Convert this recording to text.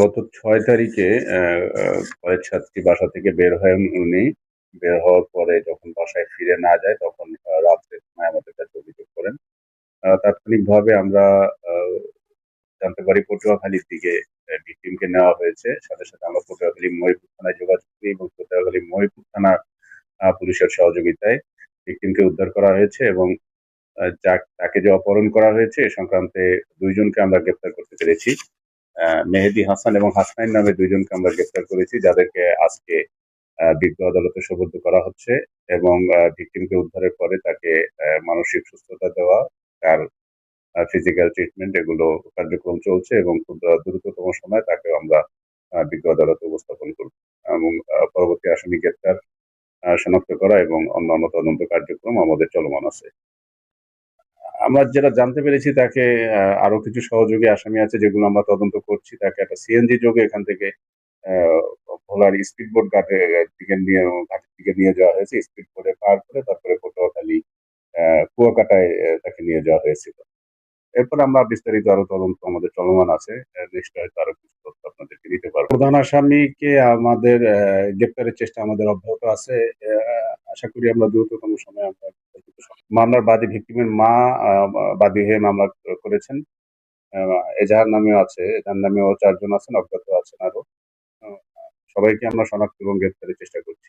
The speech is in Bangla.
গত ৬ তারিখে কলেজ ছাত্রী বাসা থেকে বের হন উনি। বের হওয়ার পরে যখন বাসায় ফিরে না যায় তখন রাত্রের সময় আমাদের কাছে অভিযোগ করেন। তাৎক্ষণিকভাবে আমরা আ জানতে পারি পটুয়াখালীর দিকে ভিকটিমকে নেওয়া হয়েছে। সাথে, সাথে আমরা পটুয়াখালী মহিপুর থানায় যোগাযোগ করি এবং পটুয়াখালী মহিপুর থানার পুলিশের সহযোগিতায় ভিকটিমকে উদ্ধার করা হয়েছে এবং তাকে যে অপহরণ করা হয়েছে এ সংক্রান্তে ২ জনকে আমরা গ্রেপ্তার করতে পেরেছি। মেহেদী হাসান এবং হাসনাইন নামে ২ জনকে আমরা গ্রেপ্তার করেছি, যাদেরকে আজকে বিজ্ঞ আদালতে সোপর্দ করা হচ্ছে এবং ভিকটিমকে উদ্ধারের পরে তাকে মানসিক সুস্থতা দেওয়া, তার ফিজিক্যাল ট্রিটমেন্ট এগুলো কার্যক্রম চলছে এবং খুব দ্রুততম সময়ে তাকে আমরা বিজ্ঞ আদালতে উপস্থাপন করব এবং পরবর্তী আসামি গ্রেপ্তার, শনাক্ত করা এবং অন্যান্য তদন্ত কার্যক্রম আমাদের চলমান আছে। আমরা যেটা জানতে পেরেছি তাকে আরো কিছু সহযোগী আসামি আছে যেগুলো আমরা তদন্ত করছি। তাকে একটা সিএনজি যোগে এখান থেকে আ ভোলার স্পিড বোট ঘাটের দিকে নিয়ে যাওয়া হয়েছে। স্পিড বোটে পার করে তারপরে পটুয়াখালী আ কুয়াকাটায় তাকে নিয়ে যাওয়া হয়েছিল। এরপর আমরা বিস্তারিত আরো তদন্ত আমাদের চলমান আছে। নিশ্চয়ই হয়তো আরো কিছু তথ্য আপনাদেরকে দিতে পারব। প্রধান আসামিকে আমাদের গ্রেপ্তারের চেষ্টা আমাদের অব্যাহত আছে। আশা করি আমরা দ্রুততম সময়ে আমরা মামলার বাদী ভিকটিমের মা আ বাদী হয়ে মামলা করেছেন। আ এজাহার নামেও আছে। এজাহার নামেও ৪ জন আছেন, অজ্ঞাত আছেন আরো। আ সবাইকে আমরা শনাক্ত এবং গ্রেপ্তারের চেষ্টা করছি।